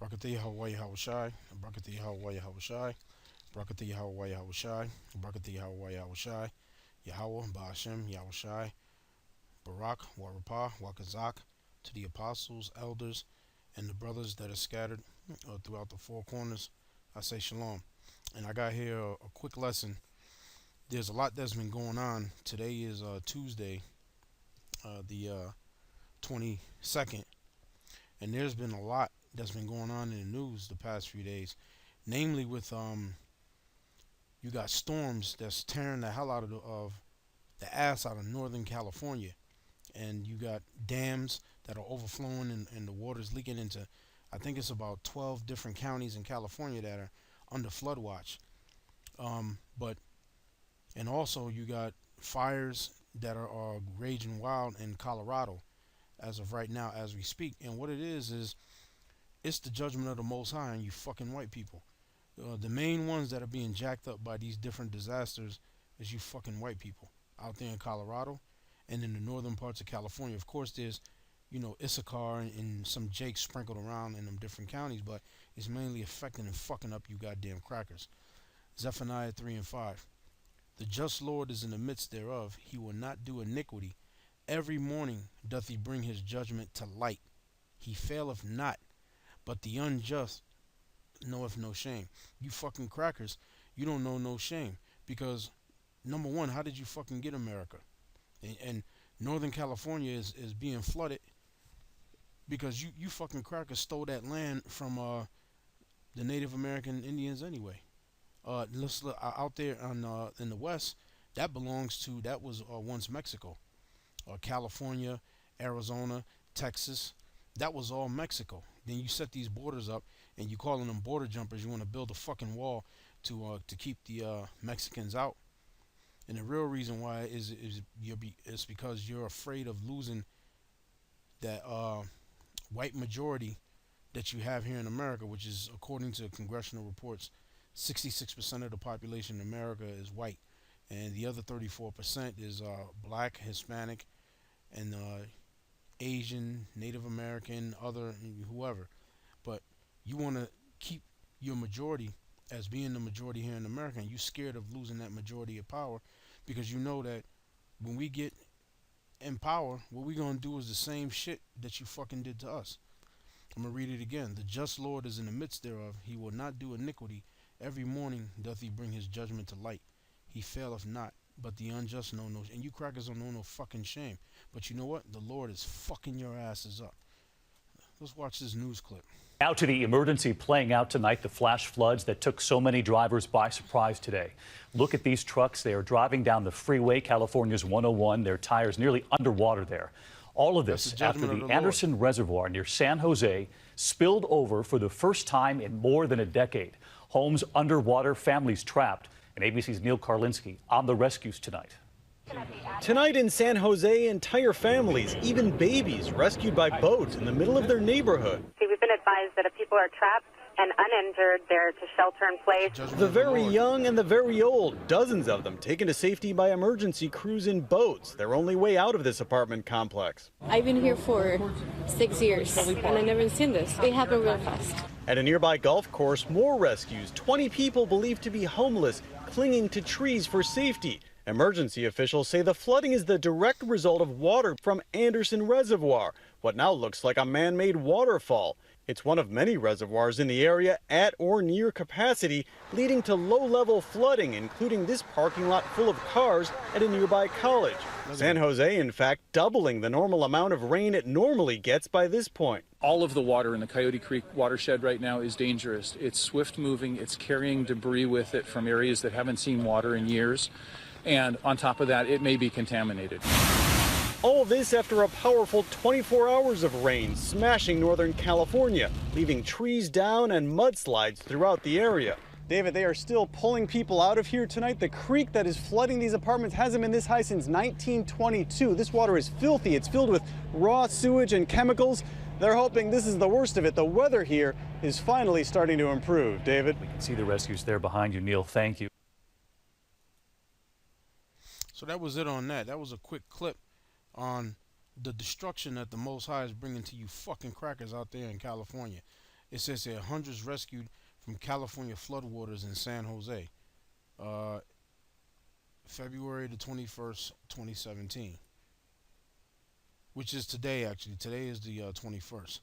Brakati Hawaii Hawashai, Brakati Hawaii Hawashai, Brakati Hawaii Hawashai, Brakati Hawaii Hawashai, Yahweh, Ba'ashem, Yahushai, Barak, Warapah, Wakazak, to the apostles, elders, and the brothers that are scattered throughout the four corners, I say shalom. And I got here a quick lesson. There's a lot that's been going on. Today is Tuesday, the 22nd, and there's been a lot that's been going on in the news the past few days. Namely, with you got storms that's tearing the hell out of the ass out of Northern California, and you got dams that are overflowing and the water's leaking into, I think it's about 12 different counties in California that are under flood watch. But and also you got fires that are raging wild in Colorado as of right now as we speak. And what it is it's the judgment of the Most High and you fucking white people. The main ones that are being jacked up by these different disasters is you fucking white people out there in Colorado and in the northern parts of California. Of course, there's Issachar and some Jakes sprinkled around in them different counties, but it's mainly affecting and fucking up you goddamn crackers. Zephaniah 3 and 5. The just Lord is in the midst thereof. He will not do iniquity. Every morning doth he bring his judgment to light. He faileth not, but the unjust knoweth no shame. You fucking crackers, you don't know no shame. Because, number one, how did you fucking get America? And Northern California is being flooded because you fucking crackers stole that land from the Native American Indians anyway. Let's look out there in the west. That was once Mexico, California, Arizona, Texas. That was all Mexico. Then you set these borders up, and you calling them border jumpers. You want to build a fucking wall to keep the Mexicans out. And the real reason why is because you're afraid of losing that white majority that you have here in America, which is, according to congressional reports, 66% of the population in America is white, and the other 34% is black, Hispanic, and Asian, Native American, other, whoever. But you want to keep your majority as being the majority here in America, and you're scared of losing that majority of power because you know that when we get in power, what we're going to do is the same shit that you fucking did to us. I'm going to read it again. The just Lord is in the midst thereof. He will not do iniquity. Every morning doth he bring his judgment to light. He faileth not, but the unjust know no. And you crackers don't know no fucking shame. But you know what? The Lord is fucking your asses up. Let's watch this news clip. Now to the emergency playing out tonight, the flash floods that took so many drivers by surprise today. Look at these trucks. They are driving down the freeway, California's 101. Their tires nearly underwater there. All of this after the Anderson Reservoir near San Jose spilled over for the first time in more than a decade. Homes underwater, families trapped. And ABC's Neil Karlinski on the rescues tonight. Tonight in San Jose, entire families, even babies, rescued by boats in the middle of their neighborhood. We've been advised that if people are trapped and uninjured, they're to shelter in place. The very young and the very old, dozens of them taken to safety by emergency crews in boats, their only way out of this apartment complex. I've been here for 6 years, and I've never seen this. It happened real fast. At a nearby golf course, more rescues, 20 people believed to be homeless, clinging to trees for safety. Emergency officials say the flooding is the direct result of water from Anderson Reservoir, what now looks like a man-made waterfall. It's one of many reservoirs in the area at or near capacity, leading to low-level flooding, including this parking lot full of cars at a nearby college. San Jose, in fact, doubling the normal amount of rain it normally gets by this point. All of the water in the Coyote Creek watershed right now is dangerous. It's swift moving. It's carrying debris with it from areas that haven't seen water in years. And on top of that, it may be contaminated. All this after a powerful 24 hours of rain smashing Northern California, leaving trees down and mudslides throughout the area. David, they are still pulling people out of here tonight. The creek that is flooding these apartments hasn't been this high since 1922. This water is filthy. It's filled with raw sewage and chemicals. They're hoping this is the worst of it. The weather here is finally starting to improve. David? We can see the rescues there behind you, Neil. Thank you. So that was it on that. That was a quick clip on the destruction that the Most High is bringing to you fucking crackers out there in California. It says here hundreds rescued from California floodwaters in San Jose. Uh, February the 21st, 2017, which is today actually. Today is the 21st.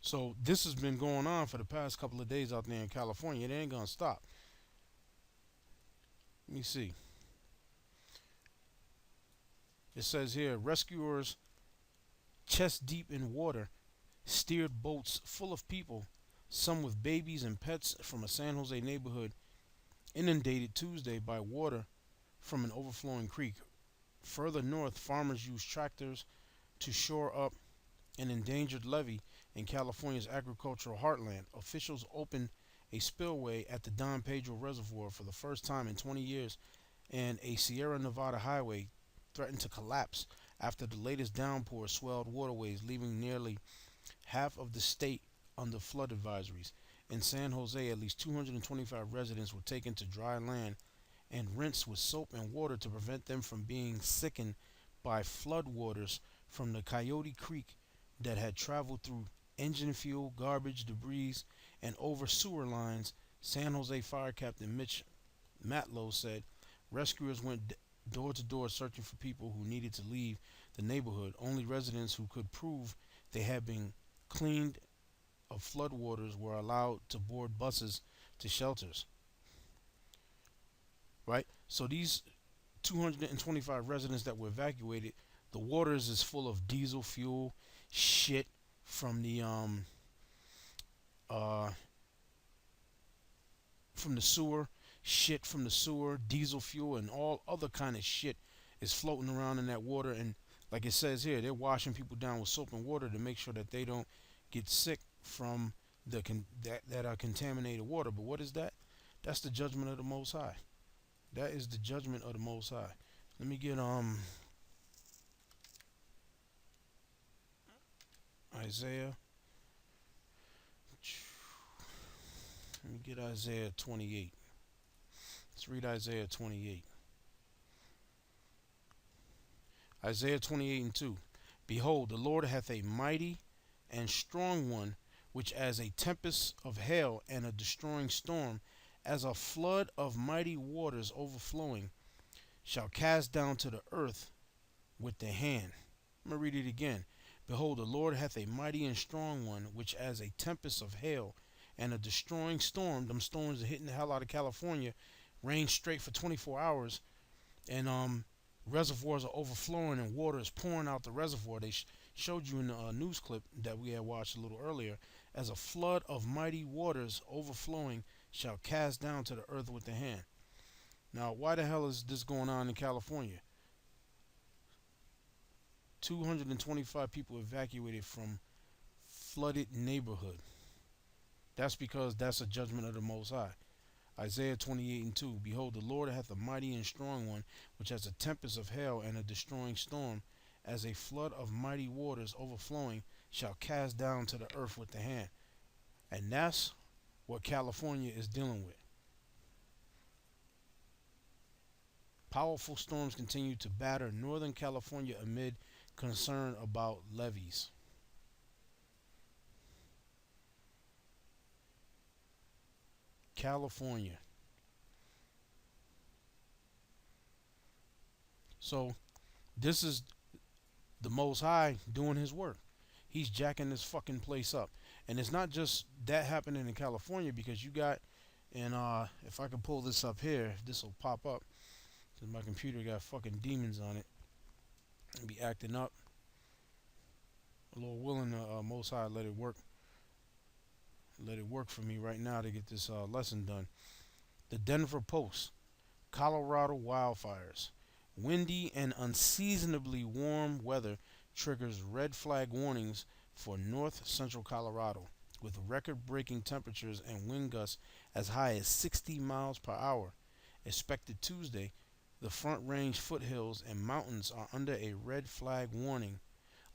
So this has been going on for the past couple of days out there in California. It ain't gonna stop. Let me see. It says here rescuers chest deep in water steered boats full of people, some with babies and pets, from a San Jose neighborhood inundated Tuesday by water from an overflowing creek. Further north, farmers used tractors to shore up an endangered levee in California's agricultural heartland. Officials opened a spillway at the Don Pedro Reservoir for the first time in 20 years, and a Sierra Nevada highway threatened to collapse after the latest downpour swelled waterways, leaving nearly half of the state under flood advisories. In San Jose, at least 225 residents were taken to dry land and rinsed with soap and water to prevent them from being sickened by floodwaters from the Coyote Creek that had traveled through engine fuel, garbage, debris, and over sewer lines. San Jose Fire Captain Mitch Matlow said rescuers went door to door searching for people who needed to leave the neighborhood. Only residents who could prove they had been cleaned of floodwaters were allowed to board buses to shelters. Right? So these 225 residents that were evacuated, the waters is full of diesel fuel, shit from the sewer, shit from the sewer, diesel fuel, and all other kind of shit is floating around in that water. And like it says here, they're washing people down with soap and water to make sure that they don't get sick from that contaminated water. But what is that? That's the judgment of the Most High. That is the judgment of the Most High. Let me get Isaiah. Let me get Isaiah 28. Let's read Isaiah 28. Isaiah 28 and 2. Behold, the Lord hath a mighty and strong one, which as a tempest of hail and a destroying storm, as a flood of mighty waters overflowing, shall cast down to the earth with the hand. I'm going to read it again. Behold, the Lord hath a mighty and strong one, which as a tempest of hail and a destroying storm, them storms are hitting the hell out of California, rain straight for 24 hours, and reservoirs are overflowing and water is pouring out the reservoir. They showed you in the news clip that we had watched a little earlier. As a flood of mighty waters overflowing shall cast down to the earth with the hand. Now, why the hell is this going on in California? 225 people evacuated from flooded neighborhood. That's because that's a judgment of the Most High. Isaiah 28 and 2. Behold, the Lord hath a mighty and strong one, which has a tempest of hail and a destroying storm, as a flood of mighty waters overflowing, shall cast down to the earth with the hand. And that's what California is dealing with. Powerful storms continue to batter Northern California amid concern about levees. California. So this is the Most High doing his work. He's jacking this fucking place up. And it's not just that happening in California, because you got, and if I can pull this up here, this will pop up, because my computer got fucking demons on it and be acting up. Lord willing, the Most High let it work for me right now to get this lesson done. The Denver Post. Colorado wildfires. Windy and unseasonably warm weather triggers red flag warnings for north central Colorado, with record-breaking temperatures and wind gusts as high as 60 miles per hour expected Tuesday. The Front Range foothills and mountains are under a red flag warning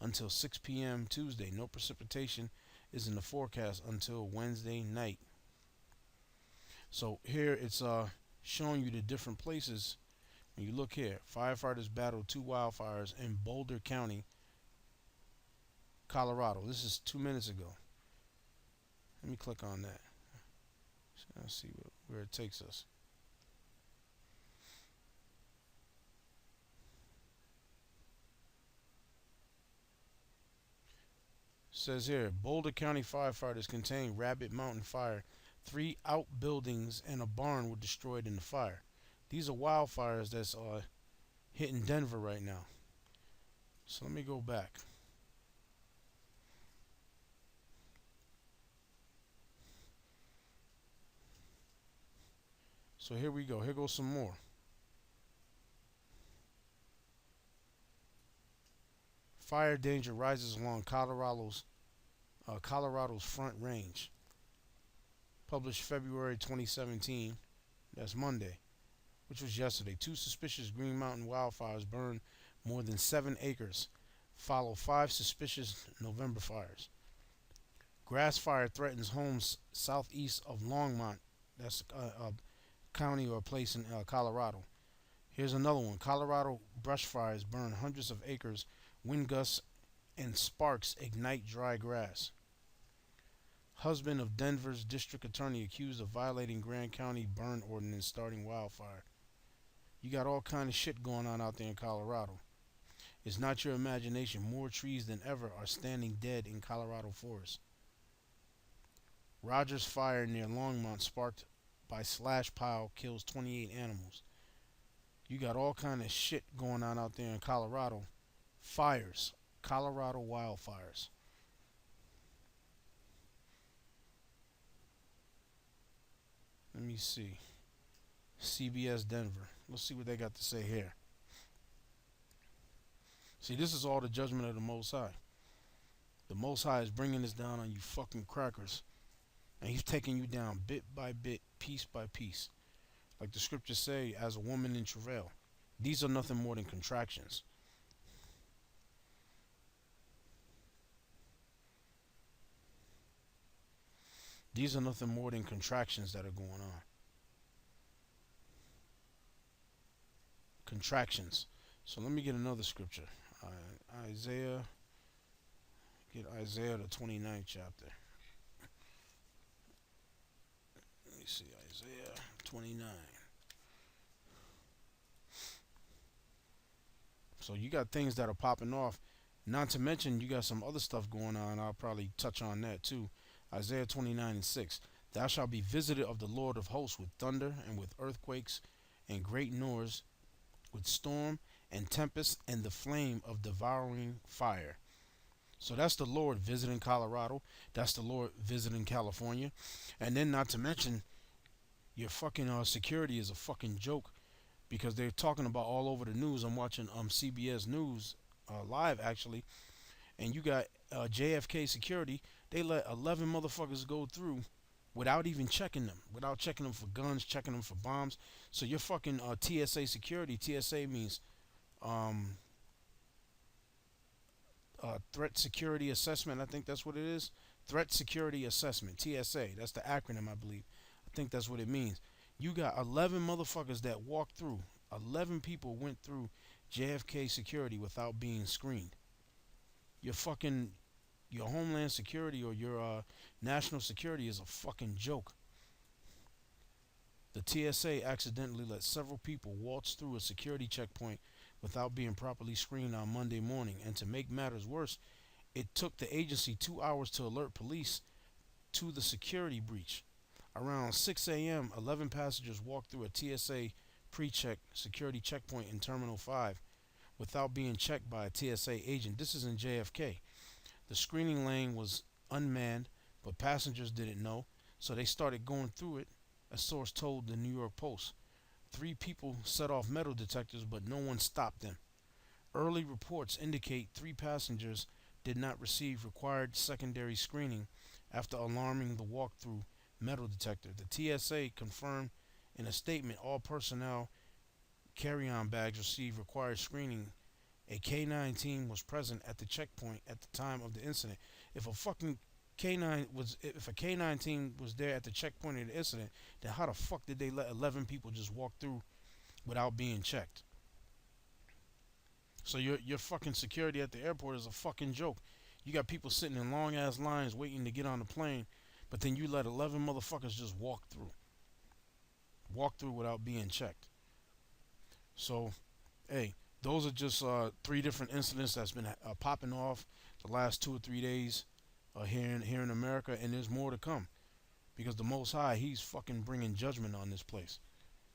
until 6 p.m. Tuesday. No precipitation is in the forecast until Wednesday night. So here it's showing you the different places. When you look here, firefighters battled 2 wildfires in Boulder County, Colorado. This is 2 minutes ago. me click on that. Let's see where it takes us. Says here, Boulder County firefighters contained Rabbit Mountain fire. 3 outbuildings and a barn were destroyed in the fire. These are wildfires that's hitting Denver right now. So let me go back. So here we go. Here goes some more. Fire danger rises along Colorado's Front Range. Published February 2017. That's Monday, which was yesterday. 2 suspicious Green Mountain wildfires burned more than 7 acres. Follow 5 suspicious November fires. Grass fire threatens homes southeast of Longmont. That's a county or a place in Colorado. Here's another one. Colorado brush fires burn hundreds of acres. Wind gusts and sparks ignite dry grass. Husband of Denver's district attorney accused of violating Grand County burn ordinance starting wildfire. You got all kind of shit going on out there in Colorado. It's not your imagination. More trees than ever are standing dead in Colorado forests. Rogers fire near Longmont sparked by slash pile kills 28 animals. You got all kind of shit going on out there in Colorado. Fires. Colorado wildfires. Let me see. CBS Denver. Let's see what they got to say here. See, this is all the judgment of the Most High. The Most High is bringing this down on you fucking crackers. And he's taking you down bit by bit, piece by piece. Like the scriptures say, as a woman in travail. These are nothing more than contractions. These are nothing more than contractions that are going on. Contractions. So let me get another scripture. Isaiah. Get Isaiah the 29th chapter. Let me see. Isaiah 29. So you got things that are popping off. Not to mention you got some other stuff going on. I'll probably touch on that too. Isaiah 29:6. Thou shalt be visited of the Lord of hosts with thunder and with earthquakes and great noise, with storm and tempest and the flame of devouring fire. So that's the Lord visiting Colorado. That's the Lord visiting California. And then not to mention your fucking security is a fucking joke, because they're talking about all over the news. I'm watching CBS News live actually, and you got JFK security. They let 11 motherfuckers go through without even checking them, without checking them for guns, checking them for bombs. So your fucking TSA security. TSA means threat security assessment. I think that's what it is. Threat security assessment. TSA. That's the acronym, I believe. I think that's what it means. You got 11 motherfuckers that walked through. 11 people went through JFK security without being screened. Your Homeland Security or your national security is a fucking joke. The TSA accidentally let several people waltz through a security checkpoint without being properly screened on Monday morning. And to make matters worse, it took the agency 2 hours to alert police to the security breach. Around 6 a.m., 11 passengers walked through a TSA pre-check security checkpoint in Terminal 5 without being checked by a TSA agent. This is in JFK. The screening lane was unmanned, but passengers didn't know, so they started going through it, a source told the New York Post. 3 people set off metal detectors, but no one stopped them. Early reports indicate 3 passengers did not receive required secondary screening after alarming the walk-through metal detector. The TSA confirmed in a statement all personnel carry-on bags received required screening. A K9 team was present at the checkpoint at the time of the incident. If a K9 team was there at the checkpoint of the incident, then how the fuck did they let 11 people just walk through without being checked? So your fucking security at the airport is a fucking joke. You got people sitting in long ass lines waiting to get on the plane But then you let 11 motherfuckers just walk through without being checked. So, hey, those are just 3 different incidents that's been popping off the last 2 or 3 days here in America, and there's more to come because the Most High, He's fucking bringing judgment on this place.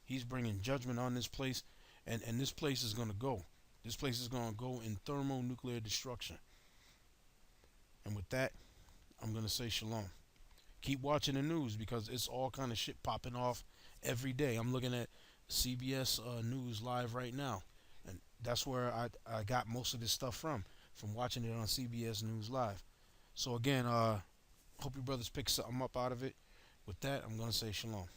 He's bringing judgment on this place, and this place is gonna go. This place is gonna go in thermonuclear destruction. And with that, I'm gonna say shalom. Keep watching the news because it's all kind of shit popping off every day. I'm looking at CBS News Live right now, and that's where I got most of this stuff from watching it on CBS News Live. So again, hope you brothers pick something up out of it. With that, I'm gonna say shalom.